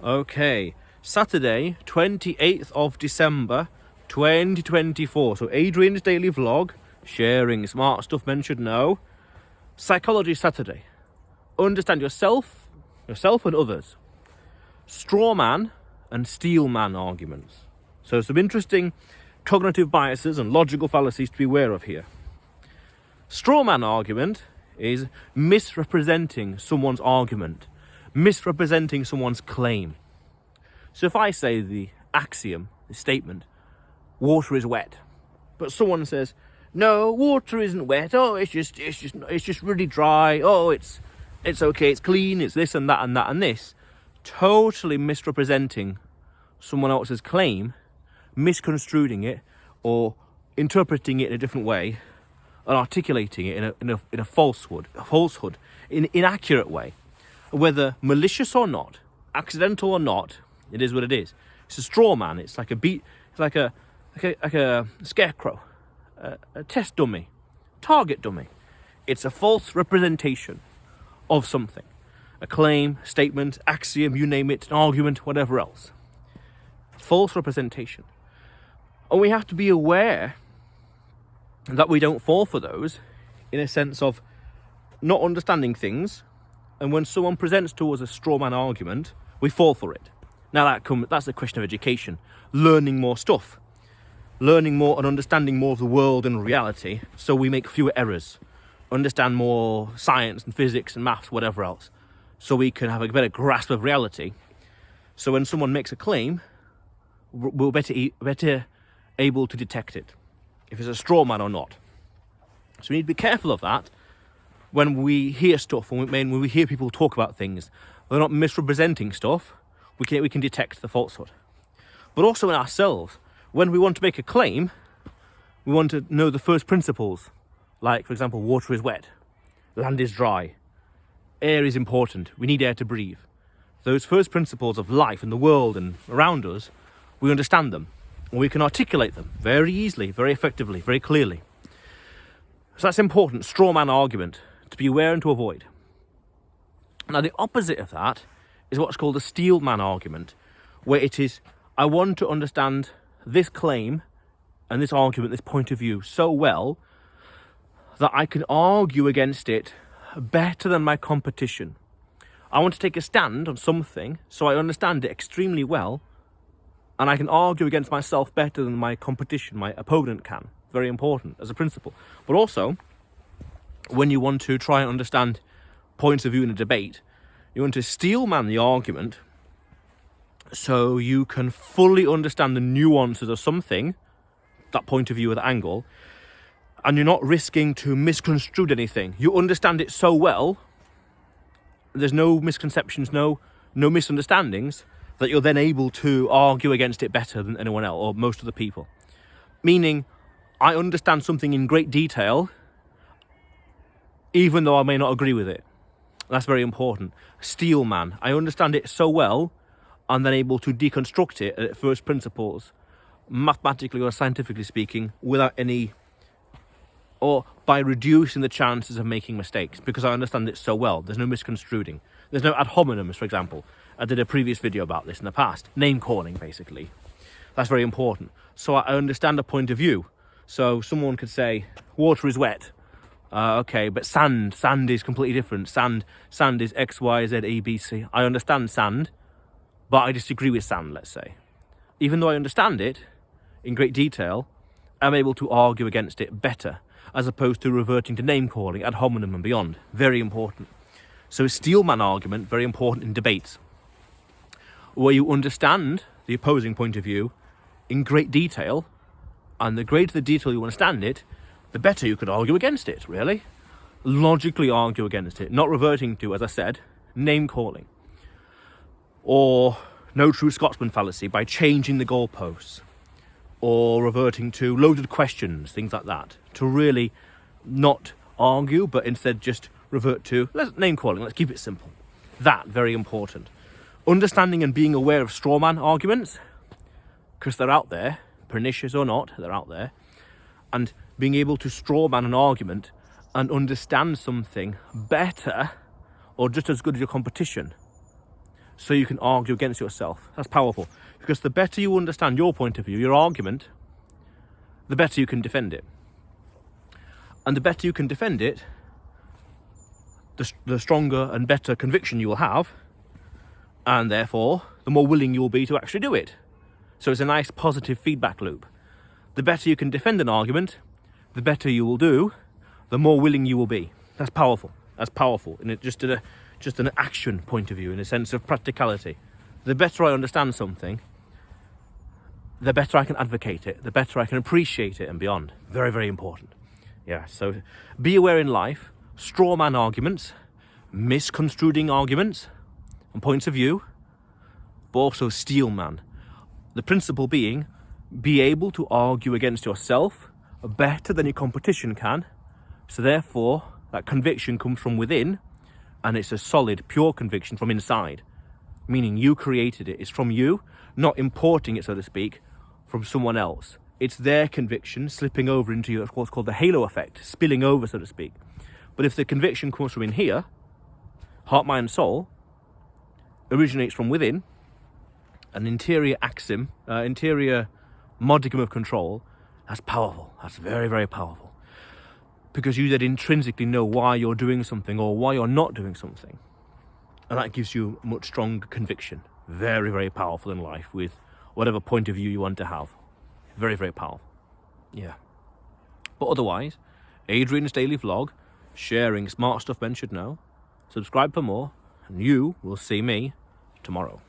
Okay, Saturday, 28th of December, 2024. So Adrian's daily vlog, sharing smart stuff men should know. Psychology Saturday. Understand yourself and others. Strawman and Steelman arguments. So some interesting cognitive biases and logical fallacies to be aware of here. Strawman argument is misrepresenting someone's argument, misrepresenting someone's claim. So if I say the axiom, the statement, water is wet, but someone says, no, water isn't wet. Oh, it's just really dry. Oh, it's okay. It's clean. It's this and that and that and this. Totally misrepresenting someone else's claim, misconstruing it, or interpreting it in a different way, and articulating it in a falsehood, in an inaccurate way, whether malicious or not, accidental or not. It is what it is. It's a straw man. It's like a scarecrow, a test dummy, target dummy. It's a false representation of something, a claim, statement, axiom, you name it, an argument, whatever else. False representation. And we have to be aware that we don't fall for those, in a sense of not understanding things, and when someone presents to us a straw man argument, we fall for it. Now that's a question of education, learning more stuff, learning more and understanding more of the world and reality, so we make fewer errors, understand more science and physics and maths, whatever else, so we can have a better grasp of reality. So when someone makes a claim, we're better able to detect it, if it's a straw man or not. So we need to be careful of that when we hear stuff, when we hear people talk about things. They're not misrepresenting stuff. We can detect the falsehood. But also in ourselves, when we want to make a claim, we want to know the first principles. Like, for example, water is wet, land is dry, air is important, we need air to breathe. Those first principles of life and the world and around us, we understand them. And we can articulate them very easily, very effectively, very clearly. So that's important, straw man argument, to be aware and to avoid. Now the opposite of that is what's called a Steelman argument, where it is, I want to understand this claim and this argument, this point of view so well that I can argue against it better than my competition. I want to take a stand on something so I understand it extremely well, and I can argue against myself better than my competition, my opponent can. Very important as a principle. But also, when you want to try and understand points of view in a debate, you want to steelman the argument so you can fully understand the nuances of something, that point of view or that angle, and you're not risking to misconstrue anything. You understand it so well, there's no misconceptions, no misunderstandings, that you're then able to argue against it better than anyone else or most of the people. Meaning, I understand something in great detail, even though I may not agree with it. That's very important. Steelman, I understand it so well, I'm then able to deconstruct it at first principles, mathematically or scientifically speaking, without any, or by reducing the chances of making mistakes, because I understand it so well. There's no misconstruing. There's no ad hominems, for example. I did a previous video about this in the past. Name calling, basically. That's very important. So I understand a point of view. So someone could say, water is wet. Okay, but sand is completely different. Sand is X, Y, Z, A, B, C. I understand sand, but I disagree with sand, let's say. Even though I understand it in great detail, I'm able to argue against it better, as opposed to reverting to name calling, ad hominem and beyond. Very important. So a Steelman argument, very important in debates, where you understand the opposing point of view in great detail, and the greater the detail you understand it, the better you could argue against it, really. Logically argue against it, not reverting to, as I said, name calling. Or no true Scotsman fallacy by changing the goalposts. Or reverting to loaded questions, things like that. To really not argue, but instead just revert to name calling, let's keep it simple. That, very important. Understanding and being aware of strawman arguments, because they're out there, pernicious or not, they're out there. And being able to strawman an argument and understand something better or just as good as your competition, so you can argue against yourself. That's powerful. Because the better you understand your point of view, your argument, the better you can defend it. And the better you can defend it, the stronger and better conviction you will have, and therefore the more willing you will be to actually do it. So it's a nice positive feedback loop. The better you can defend an argument, the better you will do, the more willing you will be. That's powerful. That's powerful. And just an action point of view, in a sense of practicality. The better I understand something, the better I can advocate it, the better I can appreciate it and beyond. Very, very important. Yeah, so be aware in life, straw man arguments, misconstruing arguments and points of view, but also Steelman. The principle being, be able to argue against yourself better than your competition can, so therefore that conviction comes from within, and it's a solid, pure conviction from inside, meaning you created it. It's from you, not importing it, so to speak, from someone else. It's their conviction slipping over into what's called the halo effect, spilling over, so to speak. But if the conviction comes from in here, heart, mind, soul, originates from within, an interior axiom, interior modicum of control, that's powerful. That's very, very powerful. Because you then intrinsically know why you're doing something or why you're not doing something. And that gives you much stronger conviction. Very, very powerful in life with whatever point of view you want to have. Very, very powerful. Yeah. But otherwise, Adrian's daily vlog, sharing smart stuff men should know. Subscribe for more, and you will see me tomorrow.